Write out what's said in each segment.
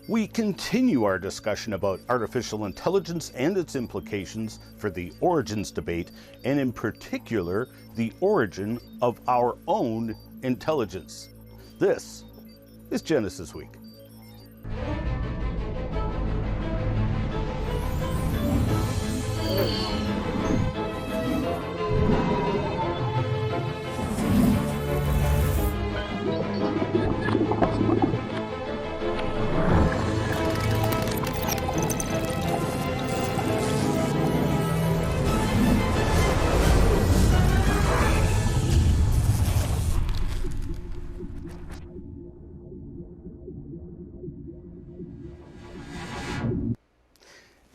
We continue our discussion about artificial intelligence and its implications for the origins debate, and in particular, the origin of our own intelligence. This is Genesis Week.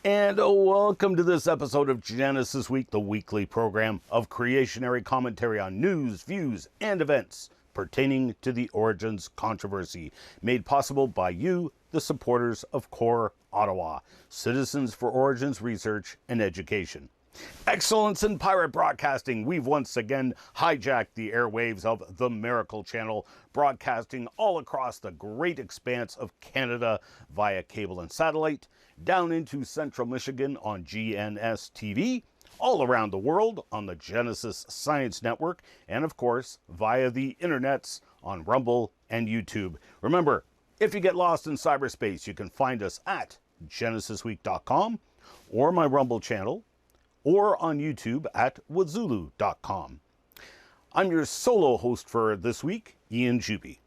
And welcome to this episode of Genesis Week, the weekly program of creationary commentary on news, views, and events pertaining to the Origins controversy, made possible by you, the supporters of CORE Ottawa, Citizens for Origins Research and Education. Excellence in pirate broadcasting. We've once again hijacked the airwaves of the Miracle Channel, broadcasting all across the great expanse of Canada via cable and satellite, down into central Michigan on GNS TV, all around the world on the Genesis Science Network, and of course via the internets on Rumble and YouTube. Remember, if you get lost in cyberspace, you can find us at genesisweek.com or my Rumble channel, or on YouTube at wazulu.com. I'm your solo host for this week, Ian Juby.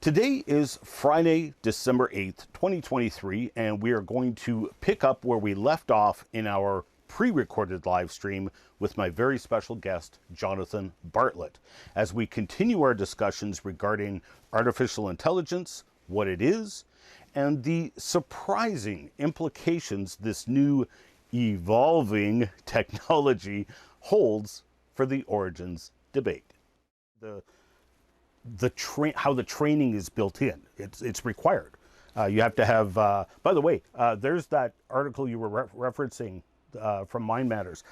Today is Friday, December 8th, 2023, and we are going to pick up where we left off in our pre-recorded live stream with my very special guest, Jonathan Bartlett, as we continue our discussions regarding artificial intelligence, what it is, and the surprising implications this new evolving technology holds for the origins debate. How the training is built in. It's required. You have to have. By the way, there's that article you were referencing from Mind Matters.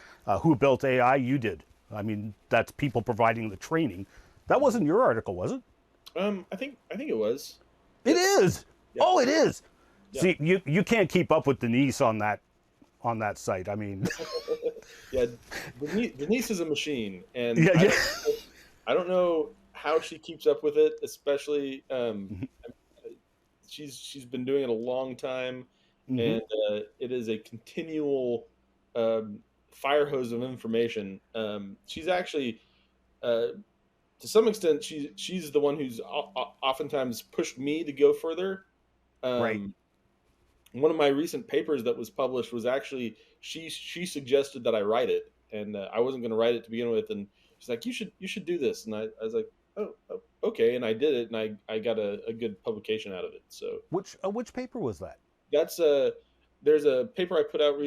Who built AI? You did. I mean, that's people providing the training. That wasn't your article, was it? I think it was. It is. Yeah. Oh, it is. Yeah. See, you can't keep up with Denise on that site. I mean, yeah, Denise is a machine, and yeah. I don't know how she keeps up with it, especially she's been doing it a long time, and it is a continual fire hose of information. She's actually to some extent she's the one who's oftentimes pushed me to go further. Right. One of my recent papers that was published was actually she suggested that I write it, and I wasn't going to write it to begin with, and she's like, you should do this, and I was like, oh okay, and I did it, and I got a good publication out of it. So which paper was that? That's there's a paper I put out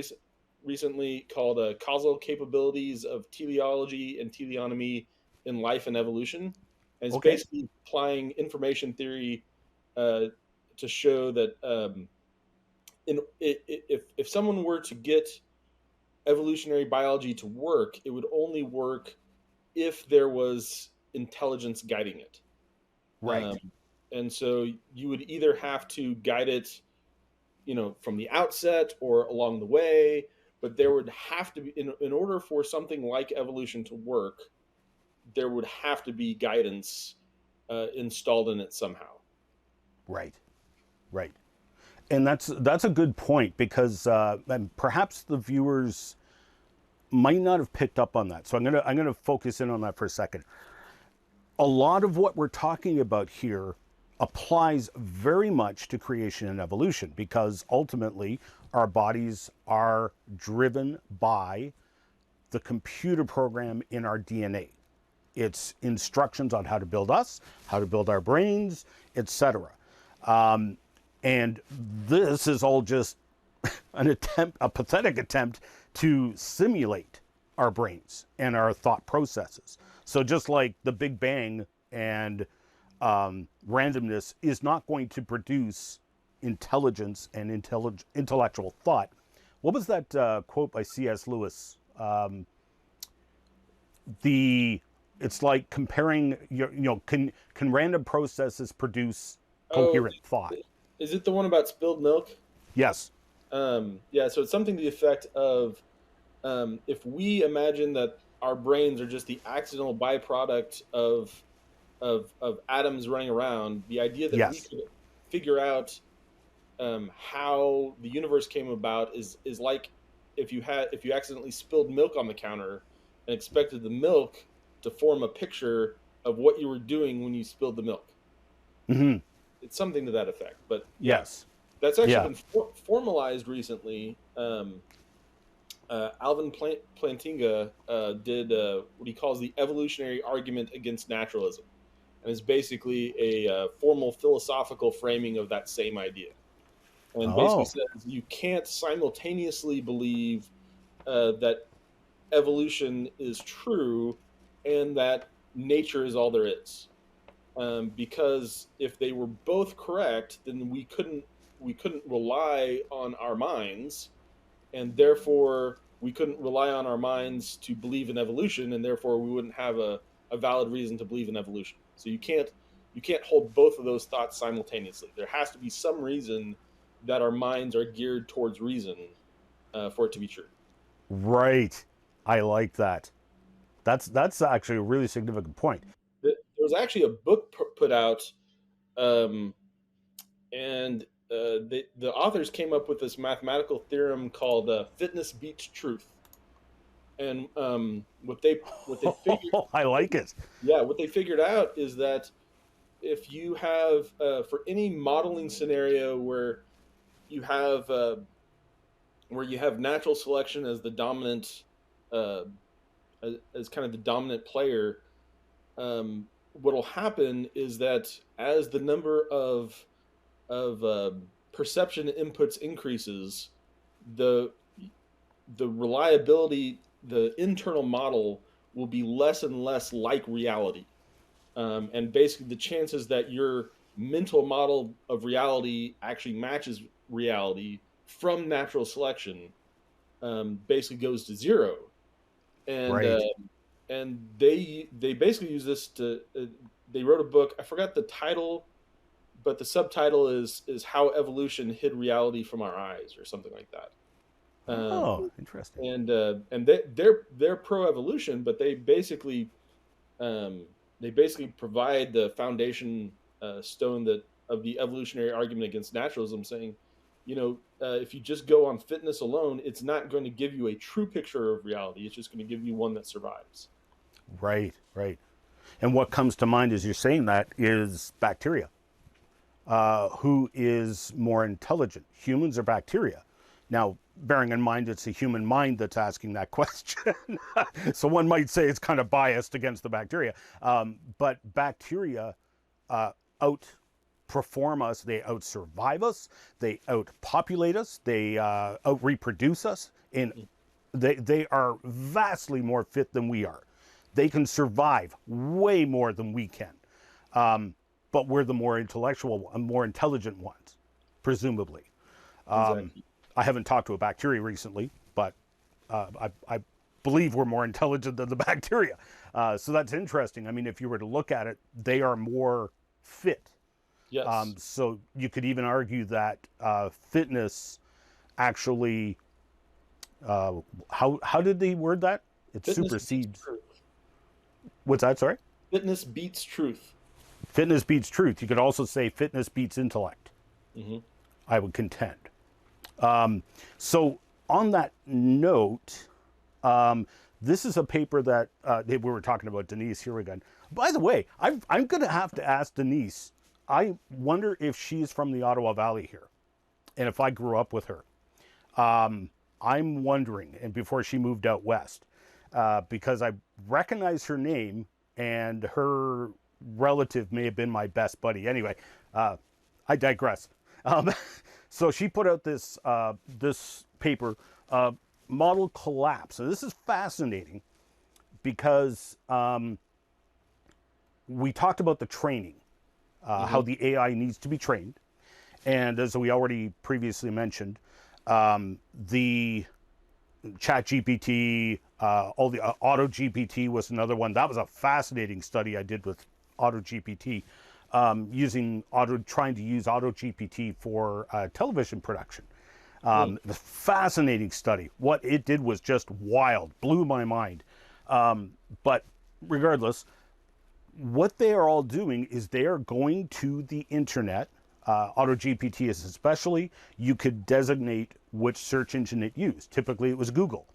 recently called Causal Capabilities of Teleology and Teleonomy in Life and Evolution, and it's basically applying information theory to show that if someone were to get evolutionary biology to work, it would only work if there was intelligence guiding it. Right. And so you would either have to guide it, from the outset or along the way, but there would have to be, in order for something like evolution to work, there would have to be guidance installed in it somehow. Right. And that's a good point, because perhaps the viewers might not have picked up on that. So I'm gonna focus in on that for a second. A lot of what we're talking about here applies very much to creation and evolution, because ultimately our bodies are driven by the computer program in our DNA. It's instructions on how to build us, how to build our brains, etc. And this is all just a pathetic attempt to simulate our brains and our thought processes. So just like the Big Bang and randomness is not going to produce intelligence and intellectual thought. What was that quote by C.S. Lewis? It's like comparing can random processes produce coherent thought? Is it the one about spilled milk? Yes. Yeah, so it's something to the effect of, if we imagine that our brains are just the accidental byproduct of atoms running around, the idea that we Yes. could figure out how the universe came about is like if you accidentally spilled milk on the counter and expected the milk to form a picture of what you were doing when you spilled the milk. Hmm. It's something to that effect. But yeah, Yes. that's actually Yeah. been formalized recently. Alvin Plantinga did what he calls the evolutionary argument against naturalism, and is basically a formal philosophical framing of that same idea. And basically Oh, says you can't simultaneously believe that evolution is true and that nature is all there is. Because if they were both correct, then we couldn't rely on our minds, and therefore we couldn't rely on our minds to believe in evolution, and therefore we wouldn't have a valid reason to believe in evolution. So you can't hold both of those thoughts simultaneously. There has to be some reason that our minds are geared towards reason for it to be true. right. I like that. That's actually a really significant point. There was actually a book put out, um, and the authors came up with this mathematical theorem called fitness beats truth. And what they figured, I like it. yeah, what they figured out is that if you have for any modeling scenario you have uh, where you have natural selection as the dominant, uh, as kind of the dominant player, what'll happen is that as the number of perception inputs increases, the the reliability, the internal model will be less and less like reality. And basically, the chances that your mental model of reality actually matches reality from natural selection basically goes to zero. And Right. they basically use this to. They wrote a book. I forgot the title, but the subtitle is "How Evolution Hid Reality from Our Eyes" or something like that. Um, Oh, interesting. and they're pro evolution, but they basically provide the foundation stone that of the evolutionary argument against naturalism, saying, if you just go on fitness alone, it's not going to give you a true picture of reality. It's just going to give you one that survives. Right, right. And what comes to mind as you're saying that is bacteria. Who is more intelligent, humans or bacteria? Now, bearing in mind it's a human mind that's asking that question, so one might say it's kind of biased against the bacteria. But bacteria uh, outperform us, they outsurvive us, they outpopulate us, they outreproduce us, and they are vastly more fit than we are. They can survive way more than we can. But we're the more intellectual, more intelligent ones, presumably. Exactly. I haven't talked to a bacteria recently, but I believe we're more intelligent than the bacteria. So that's interesting. I mean, if you were to look at it, they are more fit. Yes. So you could even argue that fitness actually, how did they word that? It Fitness beats supersedes. truth. What's that? Sorry. Fitness beats truth. Fitness beats truth. You could also say fitness beats intellect. Hmm. I would contend. So on that note, this is a paper that we were talking about Denise here again. By the way, I'm going to have to ask Denise. I wonder if she's from the Ottawa Valley here, and if I grew up with her. I'm wondering, and before she moved out west, because I recognize her name, and her relative may have been my best buddy. Anyway, I digress. Um, so she put out this paper, model collapse. And this is fascinating because we talked about the training, how Hmm. the AI needs to be trained, and as we already previously mentioned, the Chat GPT, all the Auto GPT was another one. That was a fascinating study I did with Auto GPT. trying to use Auto GPT for television production. It was a fascinating study. What it did was just wild, blew my mind. But regardless, what they are all doing is they are going to the internet. Auto GPT is especially, you could designate which search engine it used. Typically it was Google.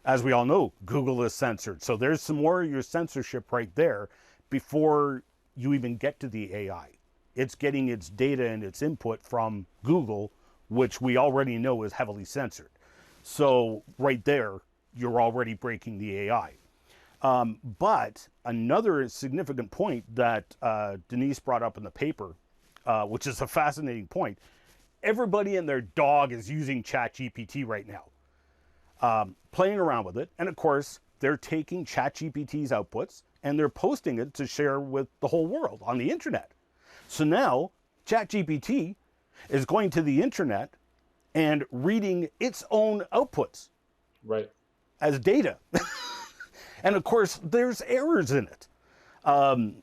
As we all know, Google is censored. So there's some more of your censorship right there before you even get to the AI. It's getting its data and its input from Google, which we already know is heavily censored. So right there, you're already breaking the AI. But another significant point that Denise brought up in the paper, which is a fascinating point, everybody and their dog is using ChatGPT right now, playing around with it. And of course, they're taking ChatGPT's outputs and they're posting it to share with the whole world on the internet. So now ChatGPT is going to the internet and reading its own outputs as data. And of course, there's errors in it. Well,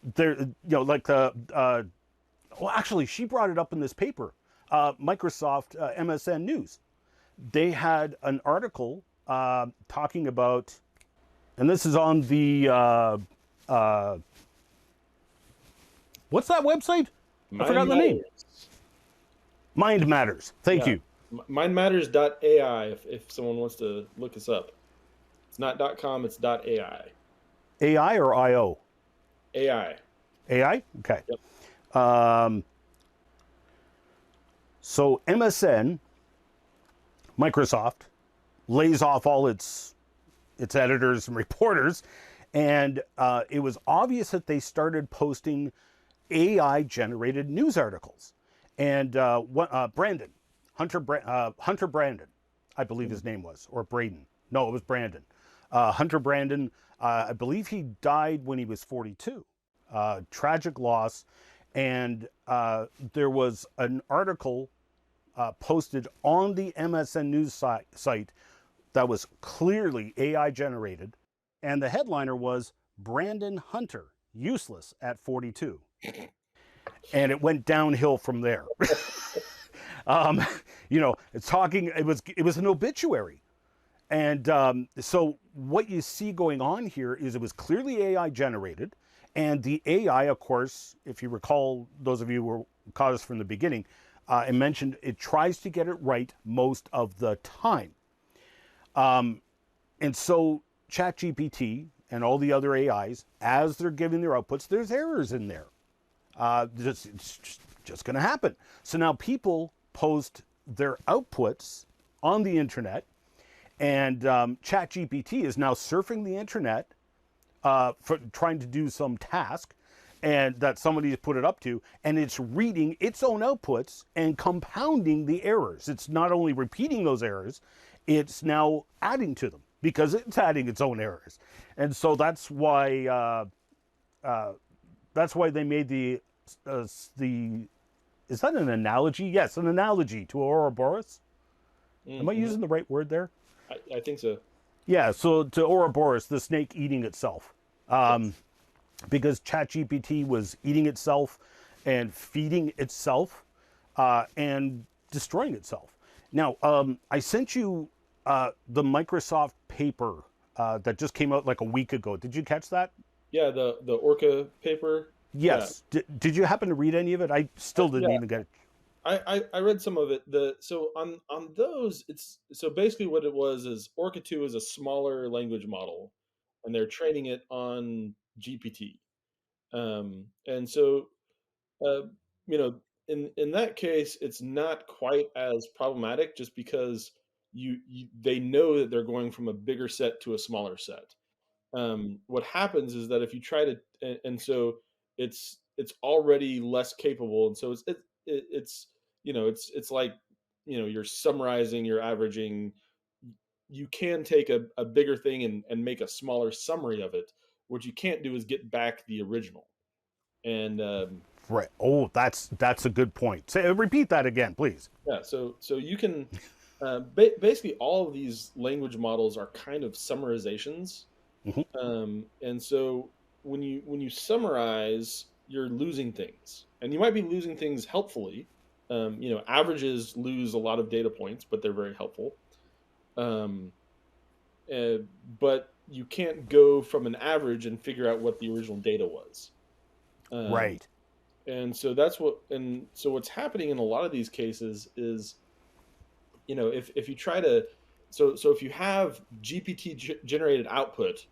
actually, she brought it up in this paper. Microsoft MSN News. They had an article talking about, and this is on the what's that website? I forgot the name. Mind Matters. Thank you. Mindmatters.ai if someone wants to look us up. It's not .com, it's .ai. AI or IO? AI. AI? Okay. Yep. So MSN, Microsoft, lays off all its editors and reporters, and it was obvious that they started posting AI-generated news articles. And Brandon, Hunter Brandon, I believe his name was, or Braden. No, it was Brandon. Hunter Brandon, I believe he died when he was 42. Tragic loss. And there was an article posted on the MSN News site that was clearly AI generated. And the headliner was Brandon Hunter, useless at 42. And it went downhill from there. It was an obituary. And so what you see going on here is it was clearly AI generated. And the AI, of course, if you recall, those of you who were caught us from the beginning, I mentioned it tries to get it right most of the time. And so ChatGPT and all the other AIs, as they're giving their outputs, there's errors in there. It's just going to happen. So now people post their outputs on the internet, and ChatGPT is now surfing the internet for trying to do some task, and that somebody has put it up to, and it's reading its own outputs and compounding the errors. It's not only repeating those errors, it's now adding to them because it's adding its own errors. And so that's why they made the is that an analogy? Yes, an analogy to Ouroboros. Am I using the right word there? I think so. Yeah, so to Ouroboros, the snake eating itself. Because ChatGPT was eating itself and feeding itself and destroying itself. Now, I sent you the Microsoft paper that just came out like a week ago. Did you catch that? Yeah, the Orca paper. Yes. Yeah. Did you happen to read any of it? I still didn't even get it. I read some of it. So on those, it's so basically what it was is Orca 2 is a smaller language model, and they're training it on GPT. And so in that case, it's not quite as problematic just because they know that they're going from a bigger set to a smaller set. What happens is that if you try to, and so it's already less capable, and so it's like you're summarizing, you're averaging. You can take a bigger thing and make a smaller summary of it. What you can't do is get back the original. And right. Oh, that's a good point. Repeat that again, please. Yeah. So you can basically all of these language models are kind of summarizations. Mm-hmm. And so when you summarize, you're losing things, and you might be losing things helpfully. Averages lose a lot of data points, but they're very helpful. Um, uh, but you can't go from an average and figure out what the original data was. Um, Right. and so what's happening in a lot of these cases is, if you try to, so if you have GPT generated output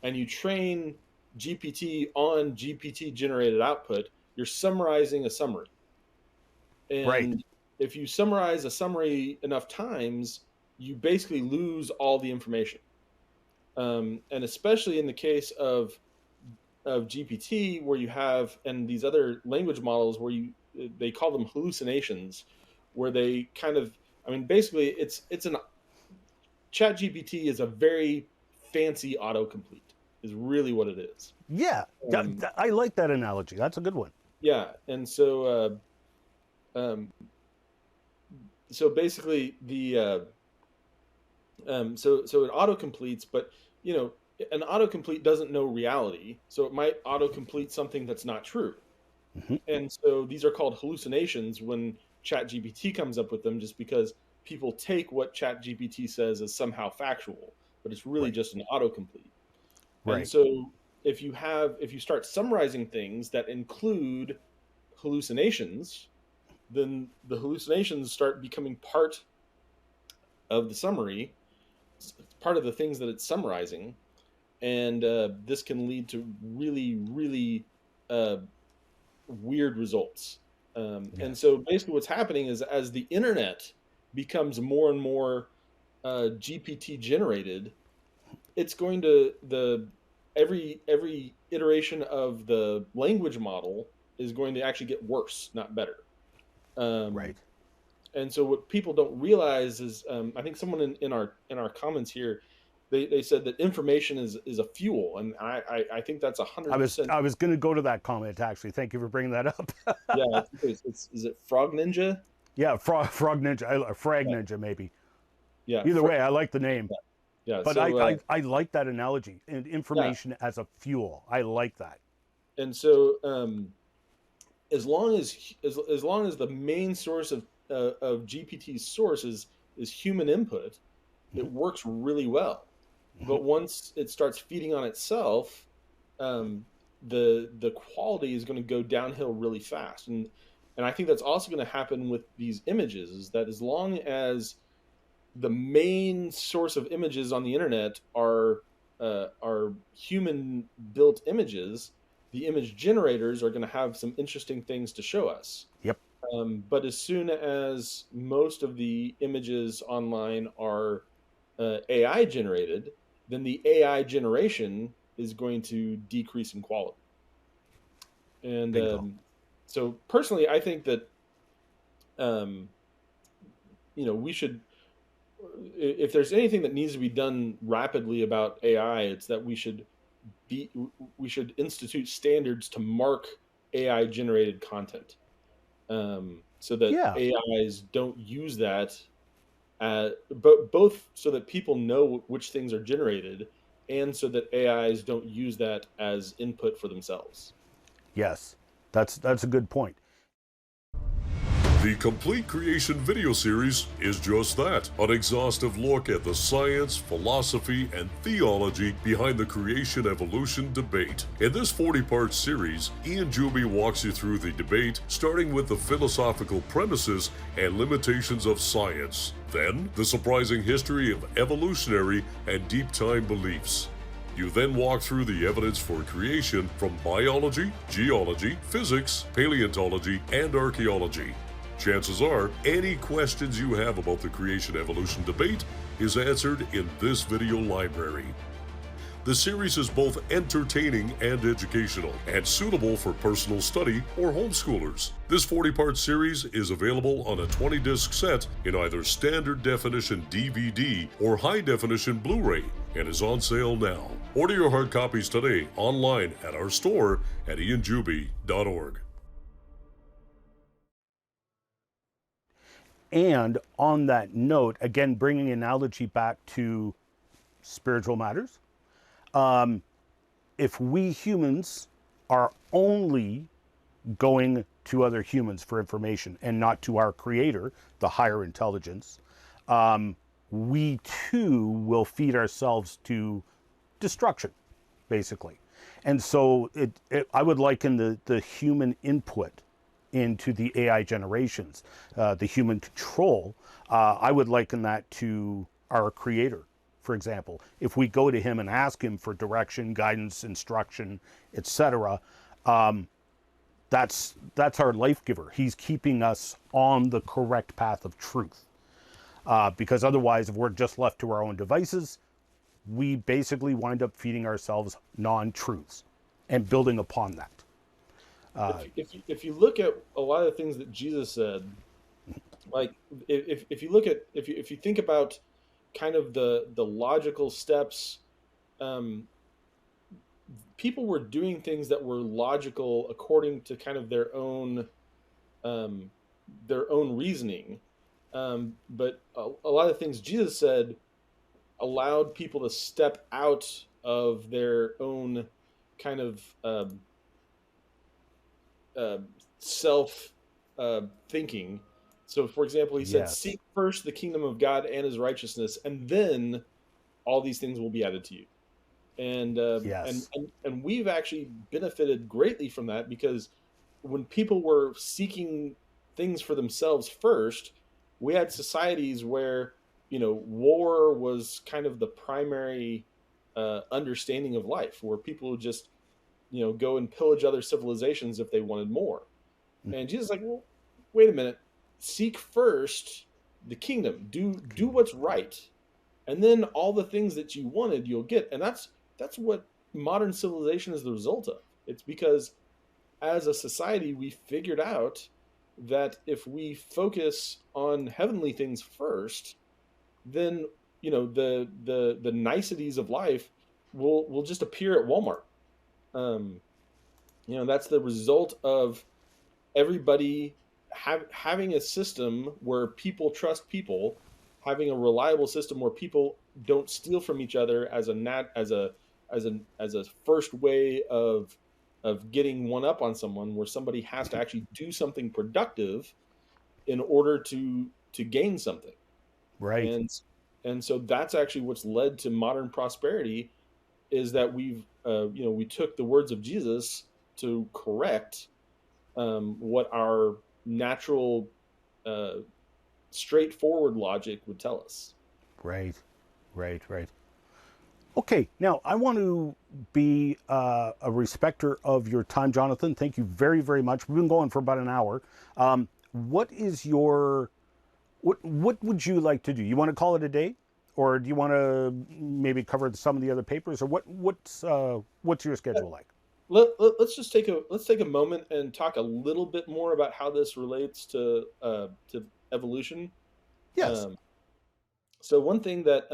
and you train GPT on GPT generated output, you're summarizing a summary. Right. And if you summarize a summary enough times, you basically lose all the information. And especially in the case of GPT, where you have, and these other language models where they call them hallucinations, where they kind of, I mean, basically it's an Chat GPT is a very fancy autocomplete, is really what it is. Yeah. Um, I like that analogy. That's a good one. yeah, and so basically so it autocompletes, but you know an autocomplete doesn't know reality, so it might autocomplete something that's not true. Hmm. And so these are called hallucinations when ChatGPT comes up with them, just because people take what ChatGPT says as somehow factual, but it's really Right. just an autocomplete. And Right. so if you start summarizing things that include hallucinations, then the hallucinations start becoming part of the summary, part of the things that it's summarizing, and this can lead to really, really uh, weird results. And Yes. so basically, what's happening is as the internet becomes more and more GPT generated, it's going to the every iteration of the language model is going to actually get worse, not better. Um, Right. and so what people don't realize is, I think someone in our comments here, they said that information is a fuel, and I think that's a I hundred was percent. I was going to go to that comment actually. Thank you for bringing that up. Yeah, I think it's is it Frog Ninja? Yeah, frog ninja, frag Yeah, ninja maybe. yeah, Either way, I like the name. yeah. But So I like that analogy and yeah, information as a fuel. I like that. and so as long as the main source of GPT's source is human input, it Hmm. works really well. Hmm. But once it starts feeding on itself, um, the quality is going to go downhill really fast. And I think that's also going to happen with these images. Is that as long as the main source of images on the internet are human built images, the image generators are going to have some interesting things to show us. Yep. But as soon as most of the images online are AI generated, then the AI generation is going to decrease in quality. And Bingo. so, personally, I think that um, we should, if there's anything that needs to be done rapidly about AI, it's that be we should institute standards to mark AI generated content, so that Yeah. AIs don't use that, but both so that people know which things are generated, and so that AIs don't use that as input for themselves. Yes. That's a good point. The Complete Creation video series is just that, an exhaustive look at the science, philosophy, and theology behind the creation-evolution debate. In this 40-part series, Ian Juby walks you through the debate, starting with the philosophical premises and limitations of science, then the surprising history of evolutionary and deep-time beliefs. You then walk through the evidence for creation from biology, geology, physics, paleontology, and archaeology. Chances are, any questions you have about the creation-evolution debate is answered in this video library. The series is both entertaining and educational, and suitable for personal study or homeschoolers. This 40-part series is available on a 20-disc set in either standard definition DVD or high definition Blu-ray, and is on sale now. Order your hard copies today online at our store at ianjuby.org. And on that note, again, bringing analogy back to spiritual matters, if we humans are only going to other humans for information and not to our creator, the higher intelligence, we too will feed ourselves to destruction, basically. And so I would liken the human input into the AI generations, the human control, I would liken that to our creator, for example. If we go to him and ask him for direction, guidance, instruction, etc., that's our life giver. He's keeping us on the correct path of truth. Because otherwise, if we're just left to our own devices, we basically wind up feeding ourselves non-truths and building upon that. If you look at a lot of the things that Jesus said, like if you look at if you think about kind of the logical steps, people were doing things that were logical according to kind of their own reasoning. But a lot of things Jesus said allowed people to step out of their own kind of self thinking. So, for example, he said, Yes. "Seek first the kingdom of God and His righteousness, and then all these things will be added to you." And Yes. and we've actually benefited greatly from that, because when people were seeking things for themselves first, we had societies where war was kind of the primary understanding of life, where people would just go and pillage other civilizations if they wanted more. And Jesus is like, well, wait a minute, seek first the kingdom, do what's right, and then all the things that you wanted you'll get. And that's what modern civilization is the result of. It's because as a society we figured out that if we focus on heavenly things first, then the niceties of life will just appear at Walmart. That's the result of everybody having a system where people trust people, having a reliable system where people don't steal from each other as a first way of getting one up on someone, where somebody has to actually do something productive in order to gain something. Right. And so that's actually what's led to modern prosperity, is that we took the words of Jesus to correct what our natural straightforward logic would tell us. Right. Okay, now I want to be a respecter of your time, Jonathan. Thank you very, very much. We've been going for about an hour. What would you like to do? You want to call it a day, or do you want to maybe cover some of the other papers, or what's your schedule like? Let's just take a moment and talk a little bit more about how this relates to evolution. Yes. So one thing that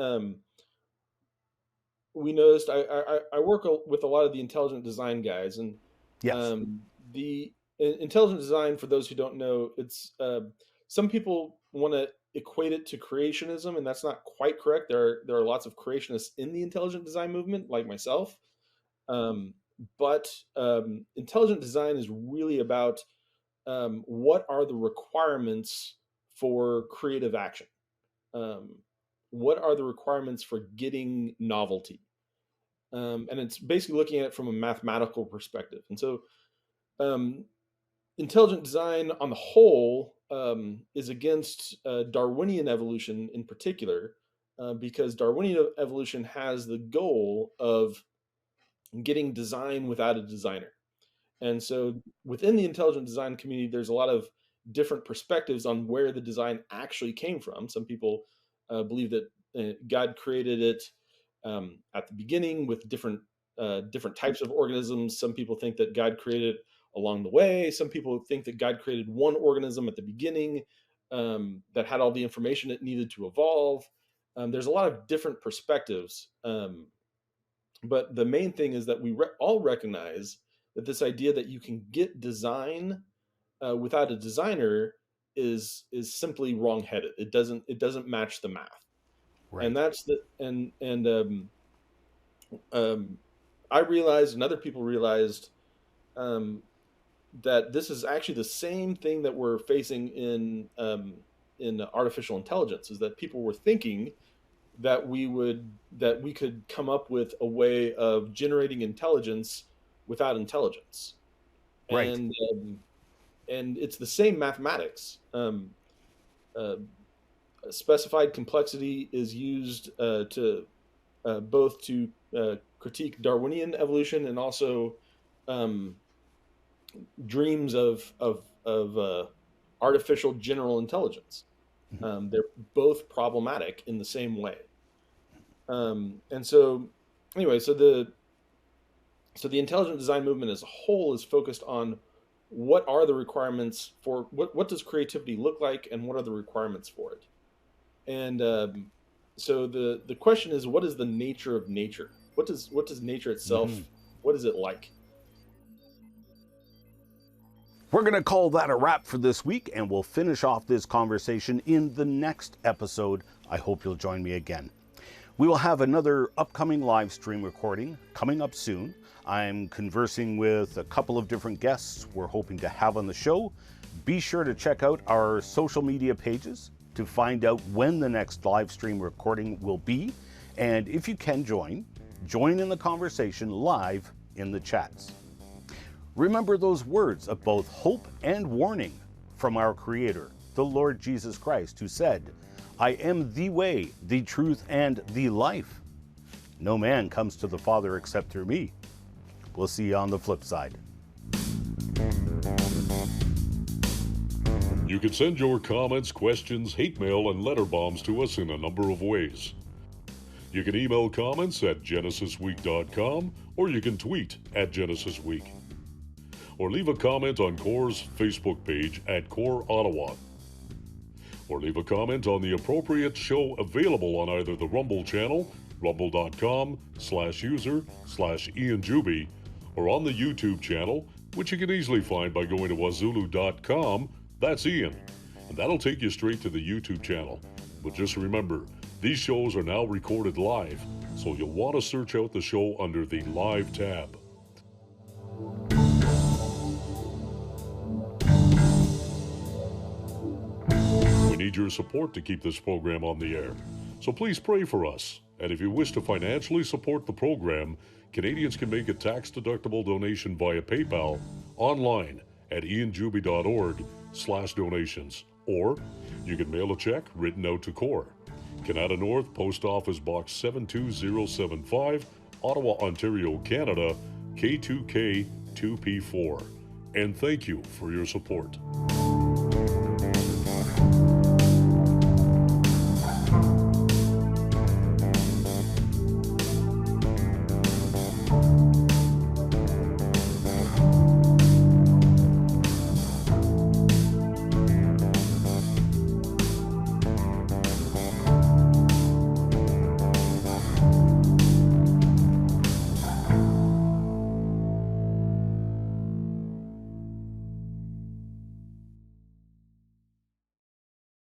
we noticed, I work with a lot of the intelligent design guys, and Yes. The intelligent design, for those who don't know, it's some people want to equate it to creationism, and that's not quite correct. There are lots of creationists in the intelligent design movement, like myself. Um, but intelligent design is really about what are the requirements for creative action. Um, what are the requirements for getting novelty? And it's basically looking at it from a mathematical perspective. And so, intelligent design on the whole is against Darwinian evolution in particular, because Darwinian evolution has the goal of getting design without a designer. And so within the intelligent design community, there's a lot of different perspectives on where the design actually came from. Some people believe that God created it at the beginning with different types of organisms. Some people think that God created it along the way. Some people think that God created one organism at the beginning that had all the information it needed to evolve. There's a lot of different perspectives. But the main thing is that we all recognize that this idea that you can get design without a designer is simply wrongheaded. It doesn't match the math. Right. And that's the I realized, and other people realized, that this is actually the same thing that we're facing in artificial intelligence, is that people were thinking that we could come up with a way of generating intelligence without intelligence, Right. and it's the same mathematics. Uh, Specified complexity is used to both to critique Darwinian evolution and also um, dreams of artificial general intelligence. They're both problematic in the same way. And so, anyway, so the intelligent design movement as a whole is focused on what are the requirements for what does creativity look like, and what are the requirements for it. And so the question is, what is the nature of nature? What does nature itself? What is it like? We're going to call that a wrap for this week, and we'll finish off this conversation in the next episode. I hope you'll join me again. We will have another upcoming live stream recording coming up soon. I'm conversing with a couple of different guests we're hoping to have on the show. Be sure to check out our social media pages to find out when the next live stream recording will be. And if you can join in the conversation live in the chats. Remember those words of both hope and warning from our Creator, the Lord Jesus Christ, who said, "I am the way, the truth, and the life. No man comes to the Father except through me." We'll see you on the flip side. You can send your comments, questions, hate mail, and letter bombs to us in a number of ways. You can email comments at genesisweek.com, or you can tweet at GenesisWeek. Or leave a comment on CORE's Facebook page at CORE Ottawa. Or leave a comment on the appropriate show available on either the Rumble channel, rumble.com/user/IanJuby, or on the YouTube channel, which you can easily find by going to wazulu.com. That's Ian, and that'll take you straight to the YouTube channel. But just remember, these shows are now recorded live, so you'll want to search out the show under the Live tab. We need your support to keep this program on the air, so please pray for us. And if you wish to financially support the program, Canadians can make a tax-deductible donation via PayPal online at ianjuby.org/donations, or you can mail a check written out to CORE, Canada North, Post Office Box 72075, Ottawa, Ontario, Canada, K2K 2P4. And thank you for your support.